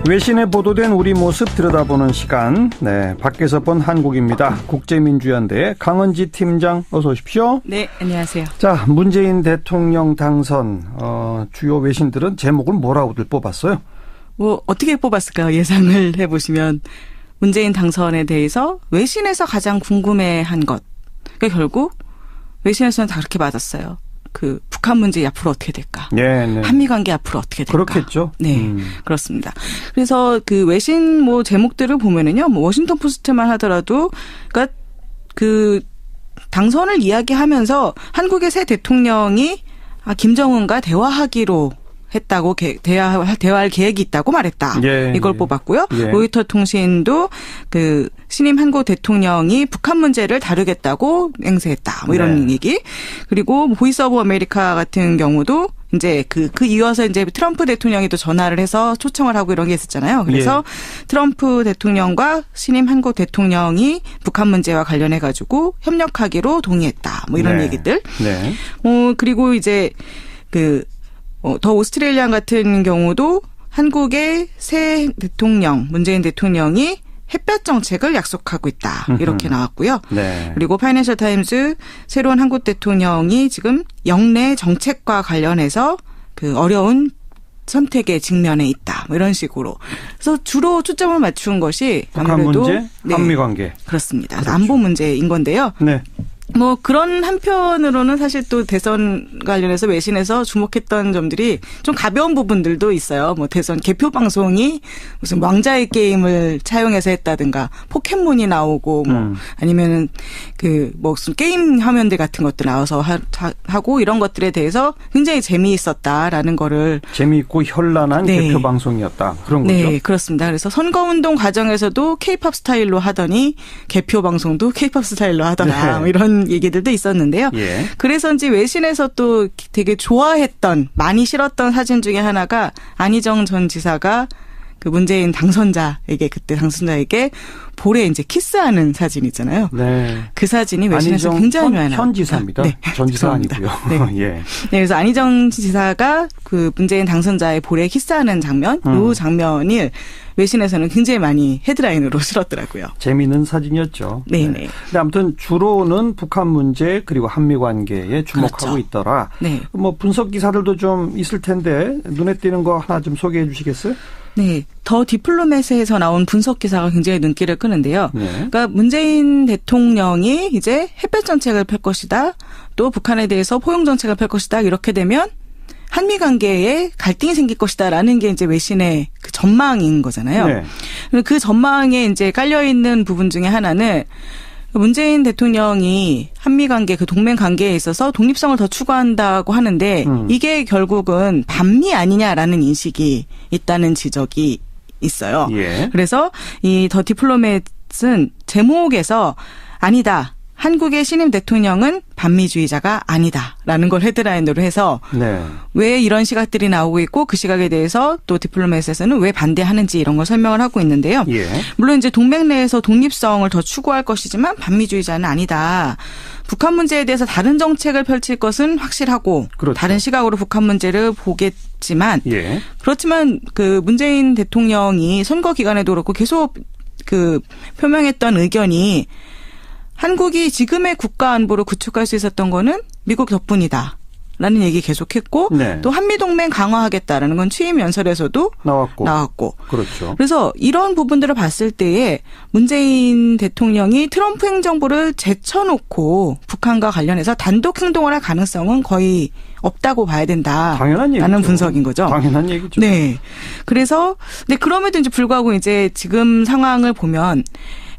외신에 보도된 우리 모습 들여다보는 시간. 네, 밖에서 본 한국입니다. 국제민주연대 강은지 팀장 어서 오십시오. 네, 안녕하세요. 자, 문재인 대통령 당선 주요 외신들은 제목을 뭐라고들 뽑았어요? 뭐 어떻게 뽑았을까요? 예상을 해보시면 문재인 당선에 대해서 외신에서 가장 궁금해한 것. 그러니까 결국 외신에서는 다 그렇게 맞았어요. 그 북한 문제 앞으로 어떻게 될까? 네, 네. 한미 관계 앞으로 어떻게 될까? 그렇겠죠. 네, 그렇습니다. 그래서 그 외신 뭐 제목들을 보면은요, 뭐 워싱턴 포스트만 하더라도, 그러니까 그 당선을 이야기하면서 한국의 새 대통령이 김정은과 대화하기로 했다고 대화할 계획이 있다고 말했다. 예, 이걸 예. 뽑았고요. 예. 로이터 통신도 그 신임 한국 대통령이 북한 문제를 다루겠다고 맹세했다. 뭐 이런 네. 얘기. 그리고 보이스 오브 아메리카 같은 경우도 이제 그 이어서 이제 트럼프 대통령이 또 전화를 해서 초청을 하고 이런 게 있었잖아요. 그래서 트럼프 대통령과 신임 한국 대통령이 북한 문제와 관련해 가지고 협력하기로 동의했다. 뭐 이런 네. 얘기들. 네. 그리고 이제 더 오스트레일리안 같은 경우도 한국의 새 대통령, 문재인 대통령이 햇볕 정책을 약속하고 있다. 이렇게 나왔고요. 네. 그리고 파이낸셜 타임즈 새로운 한국 대통령이 지금 영내 정책과 관련해서 그 어려운 선택에 직면해 있다. 뭐 이런 식으로. 그래서 주로 초점을 맞춘 것이 북한 아무래도 문제, 한미 관계. 그렇습니다. 그렇죠. 안보 문제인 건데요. 네. 뭐 그런 한편으로는 사실 또 대선 관련해서 외신에서 주목했던 점들이 좀 가벼운 부분들도 있어요. 뭐 대선 개표 방송이 무슨 왕자의 게임을 차용해서 했다든가 포켓몬이 나오고 뭐 아니면은 그 무슨 게임 화면들 같은 것도 나와서 하고 이런 것들에 대해서 굉장히 재미있었다라는 거를 재미있고 현란한 네. 개표 방송이었다. 그런 거죠. 네, 그렇습니다. 그래서 선거운동 과정에서도 K-팝 스타일로 하더니 개표 방송도 K-팝 스타일로 하더라. 네. 뭐 이런 얘기들도 있었는데요. 예. 그래서인지 외신에서 또 되게 좋아했던, 많이 실었던 사진 중에 하나가 안희정 전 지사가 그 문재인 당선자에게, 그때 당선자에게 볼에 이제 키스하는 사진 있잖아요. 네. 그 사진이 외신에서 굉장히 많이 나왔습니다. 현 지사입니다. 네. 전 지사 죄송합니다. 아니고요. 네. 예. 네, 그래서 안희정 지사가 그 문재인 당선자의 볼에 키스하는 장면, 이 장면을 외신에서는 굉장히 많이 헤드라인으로 실었더라고요. 재미있는 사진이었죠. 네네. 네. 근데 아무튼 주로는 북한 문제 그리고 한미 관계에 주목하고 그렇죠. 있더라. 네. 뭐 분석 기사들도 좀 있을 텐데 눈에 띄는 거 하나 좀 소개해 주시겠어요? 네, 더 디플로맷에서 나온 분석 기사가 굉장히 눈길을 끄는데요. 네. 그러니까 문재인 대통령이 이제 햇볕 정책을 펼 것이다. 또 북한에 대해서 포용 정책을 펼 것이다. 이렇게 되면 한미 관계에 갈등이 생길 것이다라는 게 이제 외신의 그 전망인 거잖아요. 네. 그 전망에 이제 깔려 있는 부분 중에 하나는 문재인 대통령이 한미 관계, 그 동맹 관계에 있어서 독립성을 더 추구한다고 하는데 이게 결국은 반미 아니냐라는 인식이 있다는 지적이 있어요. 예. 그래서 이 더 디플로맷은 제목에서 아니다. 한국의 신임 대통령은 반미주의자가 아니다라는 걸 헤드라인으로 해서 네. 왜 이런 시각들이 나오고 있고 그 시각에 대해서 또 디플로맷에서는 왜 반대하는지 이런 걸 설명을 하고 있는데요. 예. 물론 이제 동맹 내에서 독립성을 더 추구할 것이지만 반미주의자는 아니다. 북한 문제에 대해서 다른 정책을 펼칠 것은 확실하고 그렇죠. 다른 시각으로 북한 문제를 보겠지만 예. 그렇지만 그 문재인 대통령이 선거 기간에도 그렇고 계속 그 표명했던 의견이 한국이 지금의 국가 안보를 구축할 수 있었던 거는 미국 덕분이다. 라는 얘기 계속했고 네. 또 한미동맹 강화하겠다라는 건 취임 연설에서도 나왔고. 그렇죠. 그래서 이런 부분들을 봤을 때에 문재인 대통령이 트럼프 행정부를 제쳐놓고 북한과 관련해서 단독 행동을 할 가능성은 거의 없다고 봐야 된다. 당연한 얘기죠. 라는 분석인 거죠. 당연한 얘기죠. 네. 그래서 근데 그럼에도 이제 불구하고 이제 지금 상황을 보면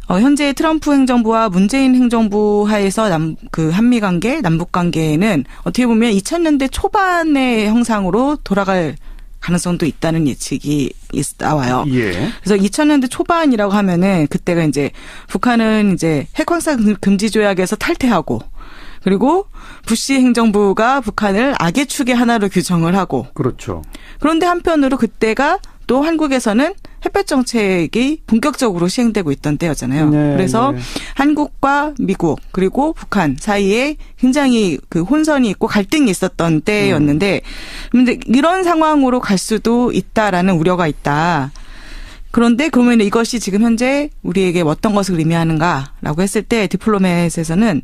현재 트럼프 행정부와 문재인 행정부 하에서 그 한미 관계, 남북 관계는 어떻게 보면 2000년대 초반의 형상으로 돌아갈 가능성도 있다는 예측이 나와요. 예. 그래서 2000년대 초반이라고 하면은 그때가 이제 북한은 이제 핵확산 금지 조약에서 탈퇴하고 그리고 부시 행정부가 북한을 악의 축의 하나로 규정을 하고 그렇죠. 그런데 한편으로 그때가 또 한국에서는 햇볕 정책이 본격적으로 시행되고 있던 때였잖아요. 네, 그래서 네. 한국과 미국 그리고 북한 사이에 굉장히 그 혼선이 있고 갈등이 있었던 때였는데 그런데 이런 상황으로 갈 수도 있다라는 우려가 있다. 그런데 그러면 이것이 지금 현재 우리에게 어떤 것을 의미하는가라고 했을 때 디플로맷에서는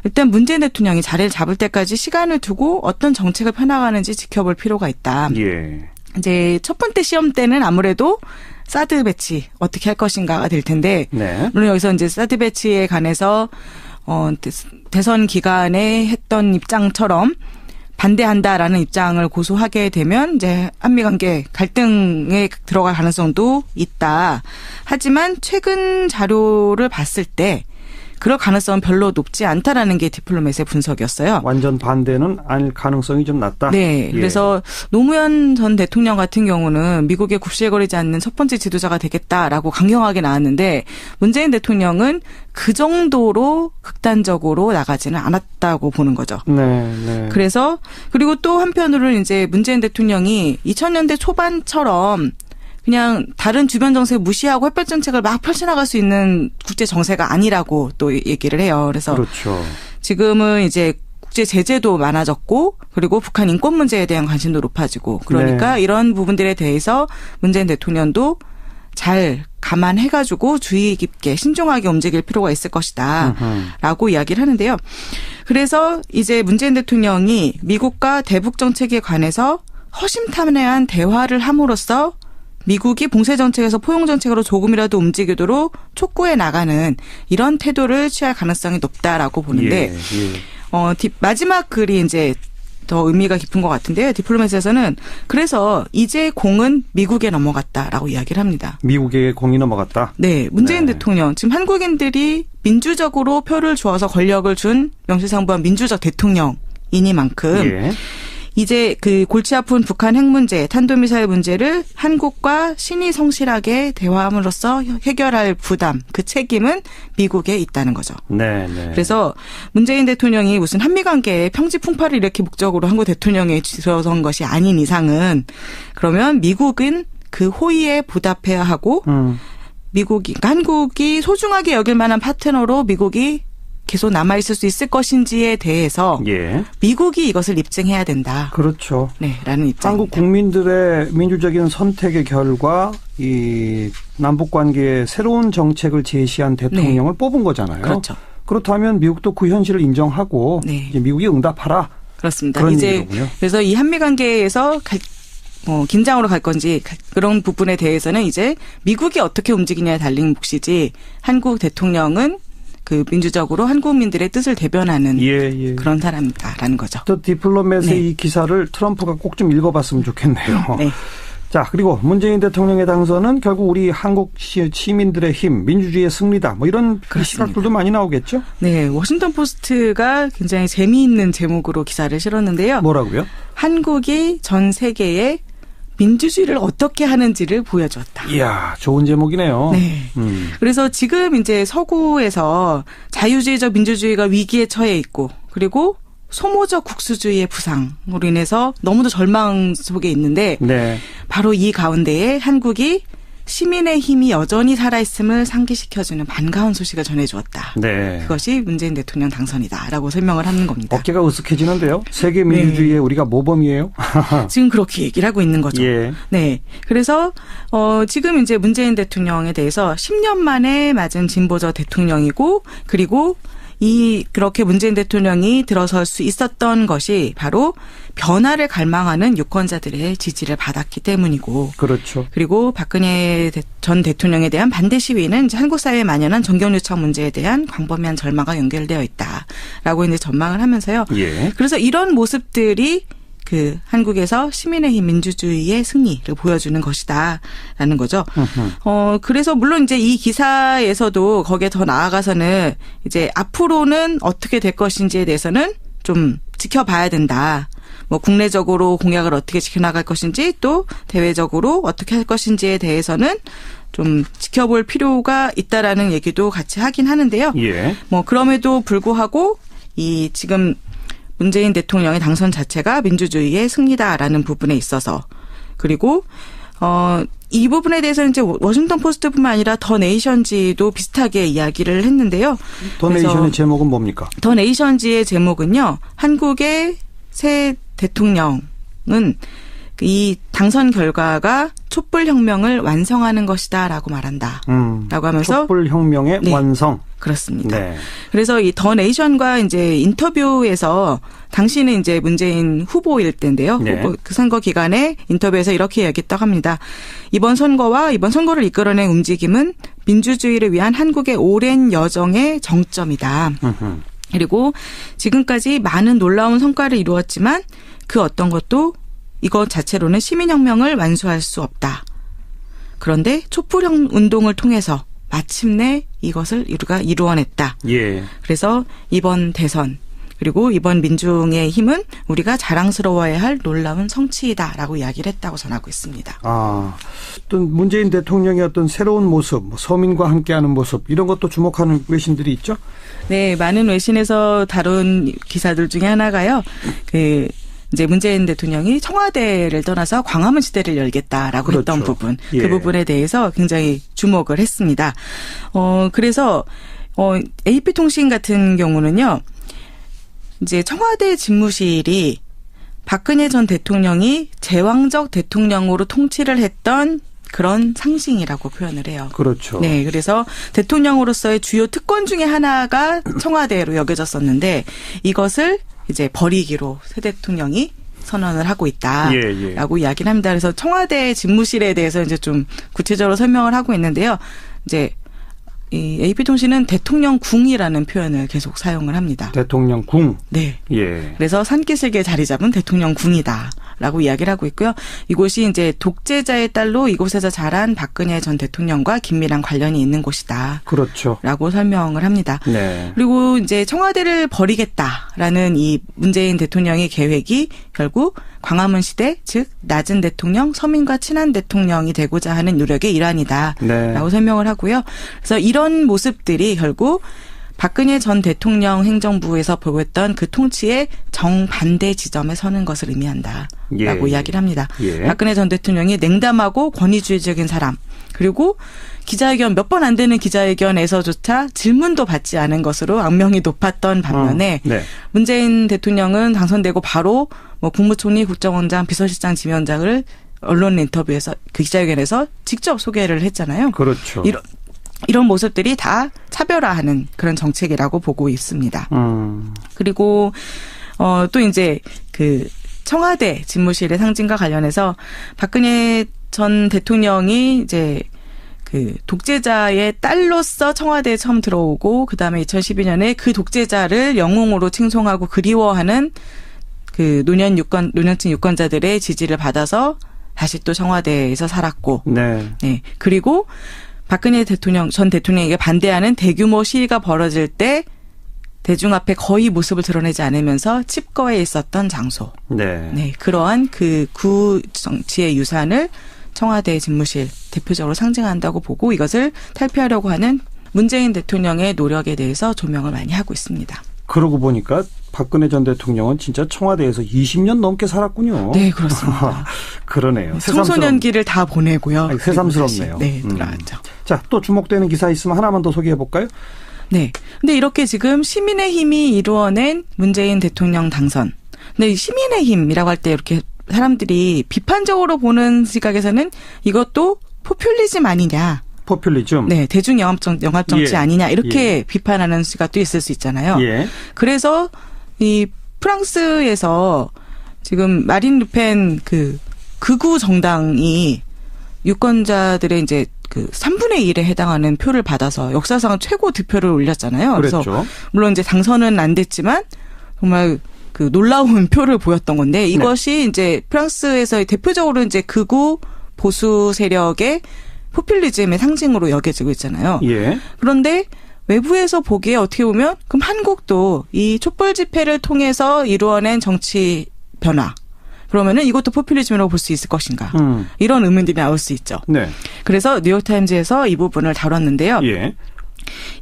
일단 문재인 대통령이 자리를 잡을 때까지 시간을 두고 어떤 정책을 펴나가는지 지켜볼 필요가 있다. 예. 이제 첫 번째 시험 때는 아무래도 사드 배치 어떻게 할 것인가가 될 텐데 네. 물론 여기서 이제 사드 배치에 관해서 대선 기간에 했던 입장처럼 반대한다라는 입장을 고수하게 되면 이제 한미 관계 갈등에 들어갈 가능성도 있다. 하지만 최근 자료를 봤을 때 그럴 가능성은 별로 높지 않다라는 게 디플로맷의 분석이었어요. 완전 반대는 아닐 가능성이 좀 낮다. 네. 예. 그래서 노무현 전 대통령 같은 경우는 미국에 굽실거리지 않는 첫 번째 지도자가 되겠다라고 강경하게 나왔는데 문재인 대통령은 그 정도로 극단적으로 나가지는 않았다고 보는 거죠. 네. 그래서 그리고 또 한편으로는 이제 문재인 대통령이 2000년대 초반처럼 그냥 다른 주변 정책 무시하고 햇볕 정책을 막 펼쳐나갈 수 있는 국제 정세가 아니라고 또 얘기를 해요. 그래서 그렇죠. 지금은 이제 국제 제재도 많아졌고 그리고 북한 인권 문제에 대한 관심도 높아지고 그러니까 네. 이런 부분들에 대해서 문재인 대통령도 잘 감안해가지고 주의 깊게 신중하게 움직일 필요가 있을 것이다 라고 이야기를 하는데요. 그래서 이제 문재인 대통령이 미국과 대북 정책에 관해서 허심탄회한 대화를 함으로써 미국이 봉쇄 정책에서 포용 정책으로 조금이라도 움직이도록 촉구해 나가는 이런 태도를 취할 가능성이 높다라고 보는데 마지막 글이 이제 더 의미가 깊은 것 같은데요. 디플로맷에서는 그래서 이제 공은 미국에 넘어갔다라고 이야기를 합니다. 미국의 공이 넘어갔다? 네. 문재인 대통령. 지금 한국인들이 민주적으로 표를 주어서 권력을 준 명실상부한 민주적 대통령이니만큼 예. 이제 그 골치 아픈 북한 핵 문제, 탄도미사일 문제를 한국과 신이 성실하게 대화함으로써 해결할 부담, 그 책임은 미국에 있다는 거죠. 네. 그래서 문재인 대통령이 무슨 한미 관계에 평지풍파를 일으킬 목적으로 한국 대통령에 들어선 것이 아닌 이상은 그러면 미국은 그 호의에 보답해야 하고 한국이 소중하게 여길 만한 파트너로 미국이 계속 남아있을 수 있을 것인지에 대해서 예. 미국이 이것을 입증해야 된다. 그렇죠. 네, 라는 입장입니다. 한국 국민들의 민주적인 선택의 결과 이 남북 관계에 새로운 정책을 제시한 대통령을 뽑은 거잖아요. 그렇죠. 그렇다면 미국도 그 현실을 인정하고 이제 미국이 응답하라. 그렇습니다. 그런 이제 얘기군요. 그래서 이 한미 관계에서 긴장으로 갈 건지 그런 부분에 대해서는 이제 미국이 어떻게 움직이냐에 달린 몫이지 한국 대통령은 그 민주적으로 한국민들의 뜻을 대변하는 그런 사람이다라는 거죠. 또 디플로맷의 이 기사를 트럼프가 꼭 좀 읽어봤으면 좋겠네요. 네. 자, 그리고 문재인 대통령의 당선은 결국 우리 한국 시민들의 힘, 민주주의의 승리다. 뭐 이런 시각들도 많이 나오겠죠? 네. 워싱턴 포스트가 굉장히 재미있는 제목으로 기사를 실었는데요. 뭐라고요? 한국이 전 세계에 민주주의를 어떻게 하는지를 보여주었다. 이야, 좋은 제목이네요. 네. 그래서 지금 이제 서구에서 자유주의적 민주주의가 위기에 처해 있고 그리고 소모적 국수주의의 부상으로 인해서 너무도 절망 속에 있는데 바로 이 가운데에 한국이 시민의 힘이 여전히 살아있음을 상기시켜주는 반가운 소식을 전해주었다. 네. 그것이 문재인 대통령 당선이다라고 설명을 하는 겁니다. 어깨가 으쓱해지는데요. 세계 민주주의에 우리가 모범이에요? 지금 그렇게 얘기를 하고 있는 거죠. 네. 그래서 지금 이제 문재인 대통령에 대해서 10년 만에 맞은 진보적 대통령이고 그리고 그렇게 문재인 대통령이 들어설 수 있었던 것이 바로 변화를 갈망하는 유권자들의 지지를 받았기 때문이고. 그렇죠. 그리고 박근혜 전 대통령에 대한 반대 시위는 이제 한국 사회에 만연한 정경유착 문제에 대한 광범위한 절망과 연결되어 있다라고 이제 전망을 하면서요. 그래서 이런 모습들이 그 한국에서 시민의 힘 민주주의의 승리를 보여주는 것이다라는 거죠. 그래서 물론 이제 이 기사에서도 거기에 더 나아가서는 이제 앞으로는 어떻게 될 것인지에 대해서는 좀 지켜봐야 된다. 뭐 국내적으로 공약을 어떻게 지켜나갈 것인지 또 대외적으로 어떻게 할 것인지에 대해서는 좀 지켜볼 필요가 있다라는 얘기도 같이 하긴 하는데요. 뭐 그럼에도 불구하고 이 지금 문재인 대통령의 당선 자체가 민주주의의 승리다라는 부분에 있어서 그리고 이 부분에 대해서는 이제 워싱턴 포스트뿐만 아니라 더 네이션지도 비슷하게 이야기를 했는데요. 더 네이션의 제목은 뭡니까? 더 네이션지의 제목은요. 한국의 새 대통령은 이 당선 결과가 촛불혁명을 완성하는 것이다라고 말한다. 라고 하면서 촛불혁명의 네, 완성. 그렇습니다. 네. 그래서 이 더 네이션과 이제 인터뷰에서 당시는 이제 문재인 후보일 때인데요. 네. 후보 그 선거 기간에 인터뷰에서 이렇게 얘기했다고 합니다. 이번 선거를 이끌어낸 움직임은 민주주의를 위한 한국의 오랜 여정의 정점이다. 그리고 지금까지 많은 놀라운 성과를 이루었지만 그 어떤 것도 이것 자체로는 시민혁명을 완수할 수 없다. 그런데 촛불운동을 통해서 마침내 이것을 우리가 이루어냈다. 예. 그래서 이번 대선 그리고 이번 민중의 힘은 우리가 자랑스러워해야 할 놀라운 성취이다라고 이야기를 했다고 전하고 있습니다. 어떤 문재인 대통령의 어떤 새로운 모습, 서민과 함께하는 모습 이런 것도 주목하는 외신들이 있죠? 네, 많은 외신에서 다룬 기사들 중에 하나가요. 이제 문재인 대통령이 청와대를 떠나서 광화문 시대를 열겠다라고 그렇죠. 했던 부분, 예. 그 부분에 대해서 굉장히 주목을 했습니다. 그래서 AP통신 같은 경우는요, 이제 청와대 집무실이 박근혜 전 대통령이 제왕적 대통령으로 통치를 했던 그런 상징이라고 표현을 해요. 그렇죠. 네, 그래서 대통령으로서의 주요 특권 중에 하나가 청와대로 여겨졌었는데 이것을 이제 버리기로 새 대통령이 선언을 하고 있다라고 이야기를 합니다. 그래서 청와대 집무실에 대해서 이제 좀 구체적으로 설명을 하고 있는데요. 이제 이 AP통신은 대통령궁이라는 표현을 계속 사용을 합니다. 대통령궁. 네. 예. 그래서 산기슭에 자리 잡은 대통령궁이다라고 이야기를 하고 있고요. 이곳이 이제 독재자의 딸로 이곳에서 자란 박근혜 전 대통령과 긴밀한 관련이 있는 곳이다. 그렇죠. 라고 설명을 합니다. 네. 그리고 이제 청와대를 버리겠다라는 이 문재인 대통령의 계획이 결국 광화문 시대, 즉 낮은 대통령, 서민과 친한 대통령이 되고자 하는 노력의 일환이다라고 네. 설명을 하고요. 그래서 이런 모습들이 결국 박근혜 전 대통령 행정부에서 보였던 그 통치의 정반대 지점에 서는 것을 의미한다라고 이야기를 합니다. 예. 박근혜 전 대통령이 냉담하고 권위주의적인 사람, 그리고 기자회견 몇 번 안 되는 기자회견에서조차 질문도 받지 않은 것으로 악명이 높았던 반면에 네. 문재인 문재인 대통령은 당선되고 바로 뭐 국무총리, 국정원장, 비서실장, 지휘원장을 언론 인터뷰에서 그 기자회견에서 직접 소개를 했잖아요. 그렇죠. 이런 모습들이 다 차별화하는 그런 정책이라고 보고 있습니다. 그리고 또 이제 그 청와대 집무실의 상징과 관련해서 박근혜 전 대통령이 이제 그 독재자의 딸로서 청와대에 처음 들어오고 그다음에 2012년에 그 독재자를 영웅으로 칭송하고 그리워하는 그 노년층 유권자들의 지지를 받아서 다시 또 청와대에서 살았고, 네. 네. 그리고 박근혜 전 대통령에게 반대하는 대규모 시위가 벌어질 때 대중 앞에 거의 모습을 드러내지 않으면서 칩거에 있었던 장소. 네. 네. 그러한 그 구 정치의 유산을 청와대 집무실 대표적으로 상징한다고 보고 이것을 탈피하려고 하는 문재인 대통령의 노력에 대해서 조명을 많이 하고 있습니다. 그러고 보니까 박근혜 전 대통령은 진짜 청와대에서 20년 넘게 살았군요. 네, 그렇습니다. 그러네요. 청소년기를 다 보내고요. 아니, 새삼스럽네요. 네, 들어왔죠. 자, 또 주목되는 기사 있으면 하나만 더 소개해 볼까요? 네. 근데 이렇게 지금 시민의 힘이 이루어낸 문재인 대통령 당선. 근데 이 시민의 힘이라고 할 때 이렇게 사람들이 비판적으로 보는 시각에서는 이것도 포퓰리즘 아니냐. 포퓰리즘. 네, 대중 영합 정치 예. 아니냐 이렇게 예. 비판하는 시각도 있을 수 있잖아요. 예. 그래서 이 프랑스에서 지금 마린 르펜 그 극우 정당이 유권자들의 이제 그 3분의 1에 해당하는 표를 받아서 역사상 최고 득표를 올렸잖아요. 그랬죠. 그래서 물론 이제 당선은 안 됐지만 정말 그 놀라운 표를 보였던 건데 이것이 이제 프랑스에서 대표적으로 이제 극우 보수 세력의 포퓰리즘의 상징으로 여겨지고 있잖아요. 예. 그런데 외부에서 보기에 어떻게 보면 그럼 한국도 이 촛불 집회를 통해서 이루어낸 정치 변화 그러면은 이것도 포퓰리즘이라고 볼 수 있을 것인가. 이런 의문들이 나올 수 있죠. 네. 그래서 뉴욕타임즈에서 이 부분을 다뤘는데요. 예.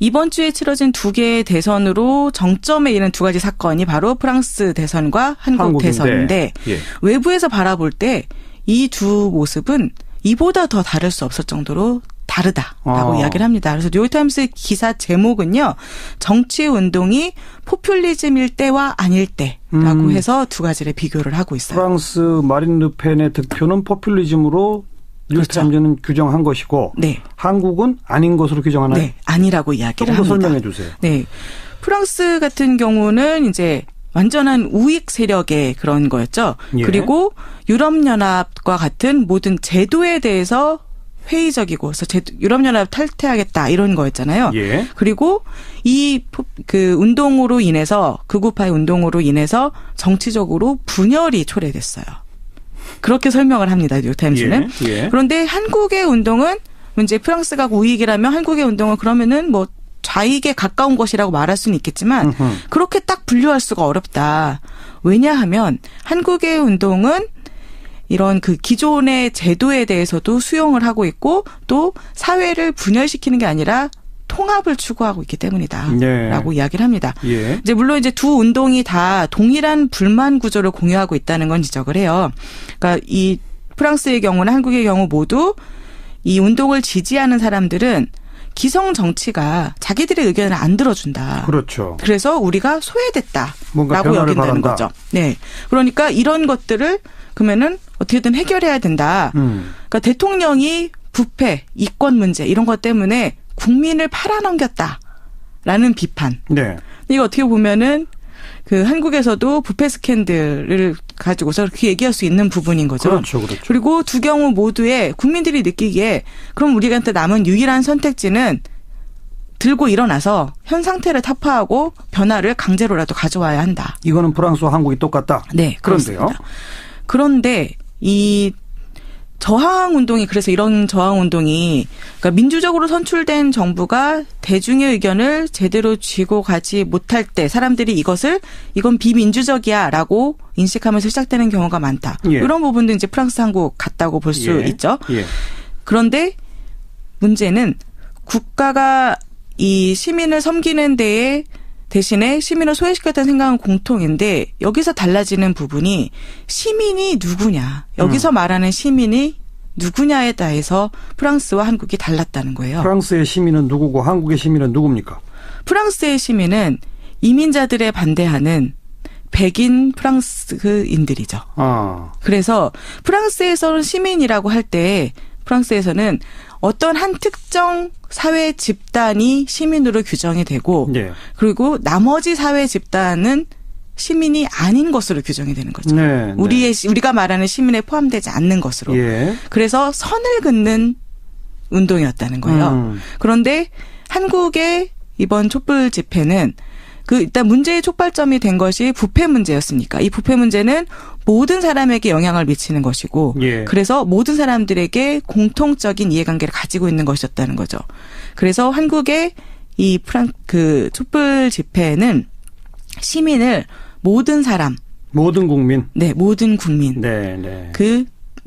이번 주에 치러진 두 개의 대선으로 정점에 이른 두 가지 사건이 바로 프랑스 대선과 한국 대선인데 예. 외부에서 바라볼 때 이 두 모습은 이보다 더 다를 수 없을 정도로 다르다라고 이야기를 합니다. 그래서 뉴욕타임스의 기사 제목은요. 정치 운동이 포퓰리즘일 때와 아닐 때라고 해서 두 가지를 비교를 하고 있어요. 프랑스 마린 르펜의 득표는 포퓰리즘으로 뉴욕타임즈는 그렇죠. 규정한 것이고 네. 한국은 아닌 것으로 규정하나요? 네. 아니라고 이야기를 합니다. 조금 더 설명해 주세요. 네. 프랑스 같은 경우는 이제 완전한 우익 세력의 그런 거였죠. 예. 그리고 유럽연합과 같은 모든 제도에 대해서 회의적이고 그래서 유럽연합 탈퇴하겠다 이런 거였잖아요. 예. 그리고 그 운동으로 인해서 극우파의 운동으로 인해서 정치적으로 분열이 초래됐어요. 그렇게 설명을 합니다. 뉴욕타임즈는. 예. 그런데 한국의 운동은 이제 프랑스가 우익이라면 한국의 운동은 그러면은 뭐 좌익에 가까운 것이라고 말할 수는 있겠지만 그렇게 딱 분류할 수가 어렵다. 왜냐하면 한국의 운동은 이런 그 기존의 제도에 대해서도 수용을 하고 있고 또 사회를 분열시키는 게 아니라 통합을 추구하고 있기 때문이다. 네. 라고 이야기를 합니다. 예. 이제 물론 이제 두 운동이 다 동일한 불만 구조를 공유하고 있다는 건 지적을 해요. 그러니까 이 프랑스의 경우나 한국의 경우 모두 이 운동을 지지하는 사람들은 기성 정치가 자기들의 의견을 안 들어준다. 그렇죠. 그래서 우리가 소외됐다라고 여긴다는 거죠. 네. 그러니까 이런 것들을 그러면은 어떻게든 해결해야 된다. 그러니까 대통령이 부패, 이권 문제 이런 것 때문에 국민을 팔아넘겼다라는 비판. 네. 이거 어떻게 보면은 그 한국에서도 부패 스캔들을 가지고서 그렇게 얘기할 수 있는 부분인 거죠. 그렇죠, 그렇죠. 그리고 두 경우 모두에 국민들이 느끼기에 그럼 우리한테 남은 유일한 선택지는 들고 일어나서 현 상태를 타파하고 변화를 강제로라도 가져와야 한다. 이거는 프랑스와 한국이 똑같다. 네, 그런데요. 그렇습니다. 그런데 이 저항 운동이 그래서 이런 저항 운동이 그러니까 민주적으로 선출된 정부가 대중의 의견을 제대로 쥐고 가지 못할 때 사람들이 이건 비민주적이야라고 인식하면서 시작되는 경우가 많다. 예. 이런 부분도 이제 프랑스, 한국 같다고 볼 수 있죠. 예. 그런데 문제는 국가가 이 시민을 섬기는 데에 대신에 시민을 소외시켰다는 생각은 공통인데 여기서 달라지는 부분이 시민이 누구냐. 여기서 말하는 시민이 누구냐에 대해서 프랑스와 한국이 달랐다는 거예요. 프랑스의 시민은 누구고 한국의 시민은 누굽니까? 프랑스의 시민은 이민자들에 반대하는 백인 프랑스인들이죠. 그래서 프랑스에서는 시민이라고 할 때 프랑스에서는 어떤 한 특정 사회 집단이 시민으로 규정이 되고 네. 그리고 나머지 사회 집단은 시민이 아닌 것으로 규정이 되는 거죠. 네, 우리가 말하는 시민에 포함되지 않는 것으로. 예. 그래서 선을 긋는 운동이었다는 거예요. 그런데 한국의 이번 촛불 집회는 일단 문제의 촉발점이 된 것이 부패 문제였으니까 이 부패 문제는 모든 사람에게 영향을 미치는 것이고 예. 그래서 모든 사람들에게 공통적인 이해관계를 가지고 있는 것이었다는 거죠. 그래서 한국의 이 촛불 집회는 시민을 모든 사람. 모든 국민. 네, 모든 국민. 네, 네.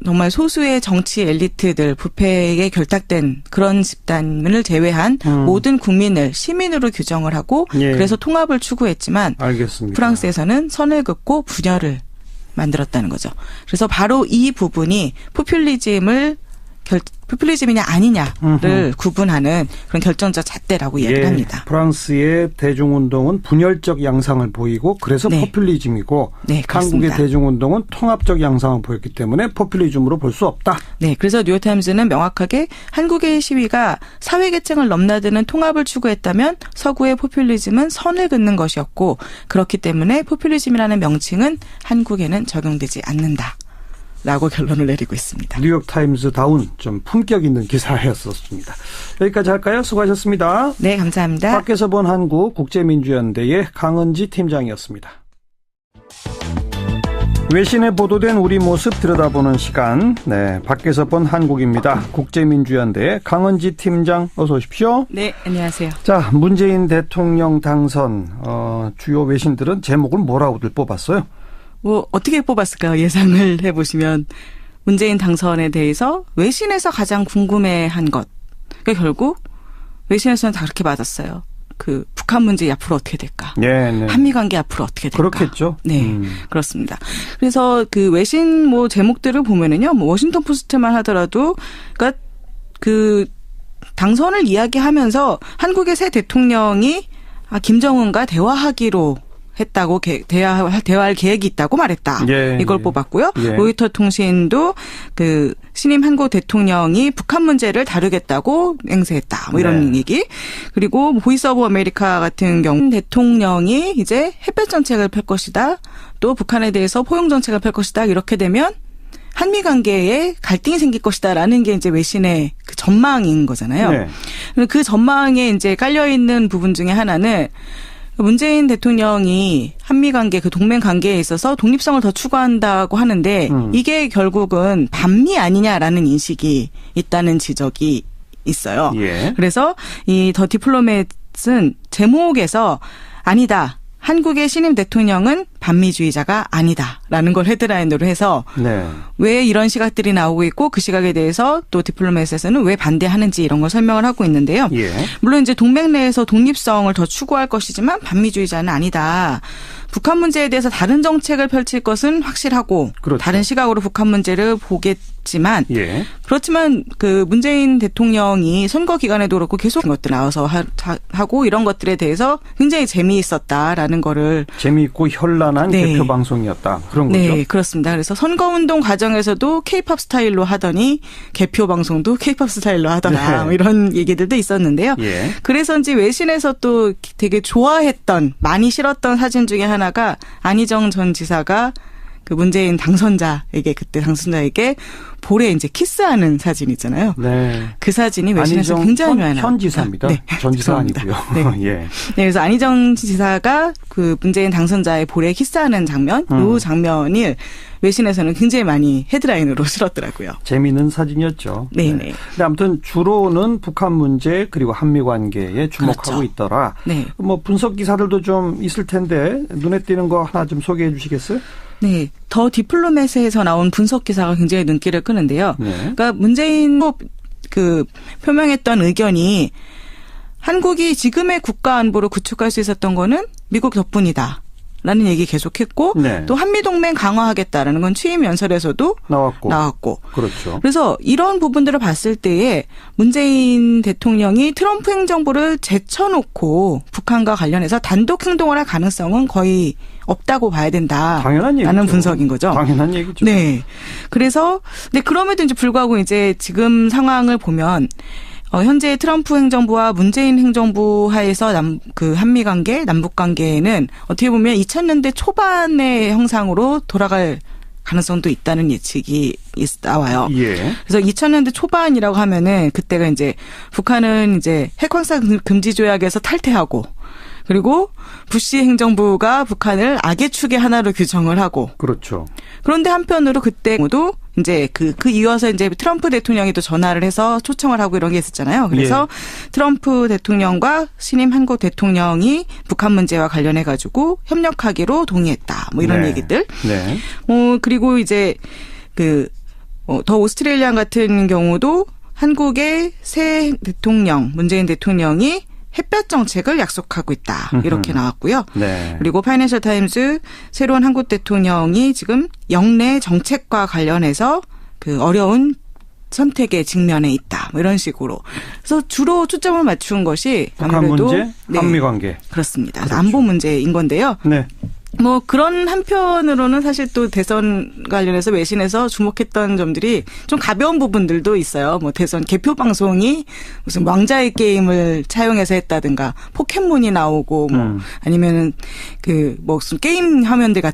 정말 소수의 정치 엘리트들 부패에 결탁된 그런 집단을 제외한 모든 국민을 시민으로 규정을 하고 예. 그래서 통합을 추구했지만 알겠습니다. 프랑스에서는 선을 긋고 분열을 만들었다는 거죠. 그래서 바로 이 부분이 포퓰리즘이냐 아니냐를 구분하는 그런 결정적 잣대라고 이야기를 합니다. 프랑스의 대중운동은 분열적 양상을 보이고 그래서 네. 포퓰리즘이고 네, 한국의 대중운동은 통합적 양상을 보였기 때문에 포퓰리즘으로 볼 수 없다. 네, 그래서 뉴욕타임즈는 명확하게 한국의 시위가 사회계층을 넘나드는 통합을 추구했다면 서구의 포퓰리즘은 선을 긋는 것이었고 그렇기 때문에 포퓰리즘이라는 명칭은 한국에는 적용되지 않는다. 라고 결론을 내리고 있습니다. 뉴욕타임즈다운 좀 품격 있는 기사였었습니다. 여기까지 할까요? 수고하셨습니다. 네, 감사합니다. 밖에서 본 한국 국제민주연대의 강은지 팀장이었습니다. 외신에 보도된 우리 모습 들여다보는 시간. 네, 밖에서 본 한국입니다. 국제민주연대의 강은지 팀장 어서 오십시오. 네, 안녕하세요. 자, 문재인 대통령 당선 주요 외신들은 제목을 뭐라고들 뽑았어요? 어떻게 뽑았을까요? 예상을 해보시면 문재인 당선에 대해서 외신에서 가장 궁금해한 것. 그러니까 결국 외신에서는 다 그렇게 맞았어요. 북한 문제 앞으로 어떻게 될까? 네, 네. 한미 관계 앞으로 어떻게 될까? 그렇겠죠. 네, 그렇습니다. 그래서 외신 제목들을 보면은요, 워싱턴 포스트만 하더라도, 그러니까 당선을 이야기하면서 한국의 새 대통령이 김정은과 대화하기로 했다고 대화할 계획이 있다고 말했다. 예, 이걸 예. 뽑았고요. 예. 로이터 통신도 그 신임 한국 대통령이 북한 문제를 다루겠다고 맹세했다. 뭐 이런 네. 얘기. 그리고 보이스 오브 아메리카 같은 경우 대통령이 이제 햇볕 정책을 펼 것이다. 또 북한에 대해서 포용 정책을 펼 것이다. 이렇게 되면 한미 관계에 갈등이 생길 것이다라는 게 이제 외신의 그 전망인 거잖아요. 네. 그 전망에 이제 깔려 있는 부분 중에 하나는 문재인 대통령이 한미 관계, 그 동맹 관계에 있어서 독립성을 더 추구한다고 하는데 이게 결국은 반미 아니냐라는 인식이 있다는 지적이 있어요. 예. 그래서 이 더 디플로맷은 제목에서 아니다. 한국의 신임 대통령은 반미주의자가 아니다라는 걸 헤드라인으로 해서 네. 왜 이런 시각들이 나오고 있고 그 시각에 대해서 또 디플로맷에서는 왜 반대하는지 이런 걸 설명을 하고 있는데요. 예. 물론 이제 동맹 내에서 독립성을 더 추구할 것이지만 반미주의자는 아니다. 북한 문제에 대해서 다른 정책을 펼칠 것은 확실하고 그렇죠. 다른 시각으로 북한 문제를 보겠지만 예. 그렇지만 그 문재인 대통령이 선거 기간에도 그렇고 계속 것들 나와서 하고 이런 것들에 대해서 굉장히 재미있었다라는 거를 재미있고 현란한 네. 개표 방송이었다. 그런 거죠. 네, 그렇습니다. 그래서 선거운동 과정에서도 K-팝 스타일로 하더니 개표 방송도 K-팝 스타일로 하더라. 네. 뭐 이런 얘기들도 있었는데요. 예. 그래서인지 외신에서 또 되게 좋아했던 많이 실었던 사진 중에 하나가 안희정 전 지사가 그 문재인 당선자에게 그때 당선자에게 볼에 이제 키스하는 사진 있잖아요. 네. 그 사진이 외신에서 굉장히 많이 현 지사입니다. 네. 전 지사 죄송합니다. 아니고요. 네. 예. 네, 그래서 안희정 지사가 그 문재인 당선자의 볼에 키스하는 장면, 이 장면을 외신에서는 굉장히 많이 헤드라인으로 실었더라고요. 재미있는 사진이었죠. 네네. 근데 아무튼 주로는 북한 문제 그리고 한미 관계에 주목하고 그렇죠. 있더라. 네. 뭐 분석 기사들도 좀 있을 텐데 눈에 띄는 거 하나 좀 소개해 주시겠어요? 네, 더 디플로맷에서 나온 분석 기사가 굉장히 눈길을 끄는데요. 네. 그러니까 문재인 그 표명했던 의견이 한국이 지금의 국가 안보를 구축할 수 있었던 거는 미국 덕분이다. 라는 얘기 계속했고 네. 또 한미동맹 강화하겠다라는 건 취임 연설에서도 나왔고. 그렇죠. 그래서 이런 부분들을 봤을 때에 문재인 대통령이 트럼프 행정부를 제쳐놓고 북한과 관련해서 단독 행동을 할 가능성은 거의 없다고 봐야 된다. 당연한 얘기죠. 라는 분석인 거죠. 당연한 얘기죠. 네. 그래서 근데 그럼에도 이제 불구하고 이제 지금 상황을 보면 현재 트럼프 행정부와 문재인 행정부 하에서 그 한미 관계, 남북 관계에는 어떻게 보면 2000년대 초반의 형상으로 돌아갈 가능성도 있다는 예측이 나와요. 예. 그래서 2000년대 초반이라고 하면은 그때가 이제 북한은 이제 핵확산 금지 조약에서 탈퇴하고 그리고 부시 행정부가 북한을 악의 축의 하나로 규정을 하고. 그렇죠. 그런데 한편으로 그때도 이제 그 이어서 이제 트럼프 대통령이 또 전화를 해서 초청을 하고 이런 게 있었잖아요. 그래서 트럼프 대통령과 신임 한국 대통령이 북한 문제와 관련해 가지고 협력하기로 동의했다. 뭐 이런 얘기들. 네. 그리고 이제 더 오스트레일리안 같은 경우도 한국의 새 대통령, 문재인 대통령이 햇볕 정책을 약속하고 있다. 이렇게 나왔고요. 네. 그리고 파이낸셜 타임즈 새로운 한국 대통령이 지금 영내 정책과 관련해서 그 어려운 선택에 직면해 있다. 뭐 이런 식으로. 그래서 주로 초점을 맞춘 것이 북한 아무래도 문제, 한미 관계. 그렇습니다. 그렇죠. 안보 문제인 건데요. 네. 뭐 그런 한편으로는 사실 또 대선 관련해서 외신에서 주목했던 점들이 좀 가벼운 부분들도 있어요. 뭐 대선 개표 방송이 무슨 왕자의 게임을 차용해서 했다든가 포켓몬이 나오고 뭐 아니면은 그 뭐 무슨 게임 화면들 같은